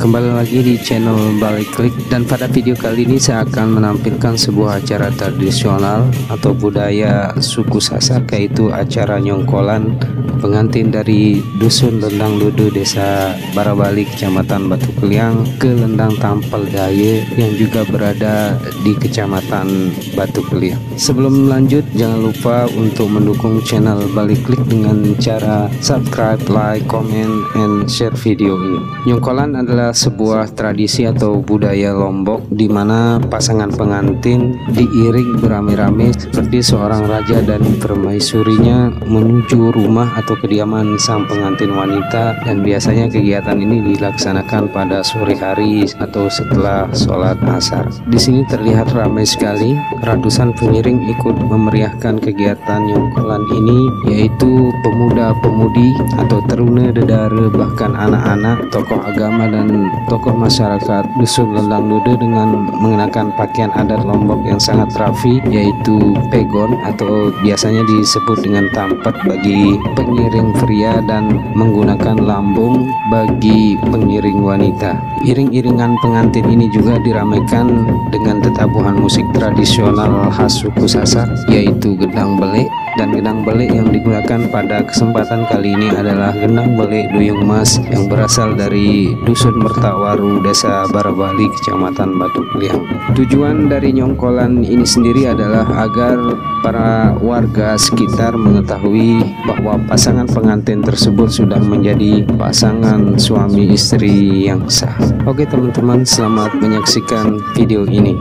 Kembali lagi di channel Balik Klik, dan pada video kali ini saya akan menampilkan sebuah acara tradisional atau budaya suku Sasak, yaitu acara Nyongkolan pengantin dari dusun Ld.Doda-Ld.Tampel desa Barabali kecamatan Batu Keliang ke Ld.Tampel Daya yang juga berada di kecamatan Batu Keliang. Sebelum lanjut, jangan lupa untuk mendukung channel Balik Klik dengan cara subscribe, like, comment, and share video ini. Nyongkolan adalah sebuah tradisi atau budaya Lombok di mana pasangan pengantin diiring beramai-ramai seperti seorang raja dan permaisurinya menuju rumah atau kediaman sang pengantin wanita, dan biasanya kegiatan ini dilaksanakan pada sore hari atau setelah sholat asar. Di sini terlihat ramai sekali, ratusan pengiring ikut memeriahkan kegiatan Nyongkolan ini, yaitu pemuda-pemudi atau teruna dedara, bahkan anak-anak, tokoh agama dan tokoh masyarakat dusun Ld.Doda dengan mengenakan pakaian adat Lombok yang sangat rapi, yaitu pegon atau biasanya disebut dengan tampat bagi pengiring pria dan menggunakan lambung bagi pengiring wanita. Iring-iringan pengantin ini juga diramaikan dengan tetabuhan musik tradisional khas suku Sasak, yaitu gendang belek, dan gendang belek yang digunakan pada kesempatan kali ini adalah gendang belek duyung mas yang berasal dari dusun Mertawaru desa Barabali kecamatan Batu Keliang. Tujuan dari Nyongkolan ini sendiri adalah agar para warga sekitar mengetahui bahwa pasangan pengantin tersebut sudah menjadi pasangan suami istri yang sah. Oke teman-teman, selamat menyaksikan video ini.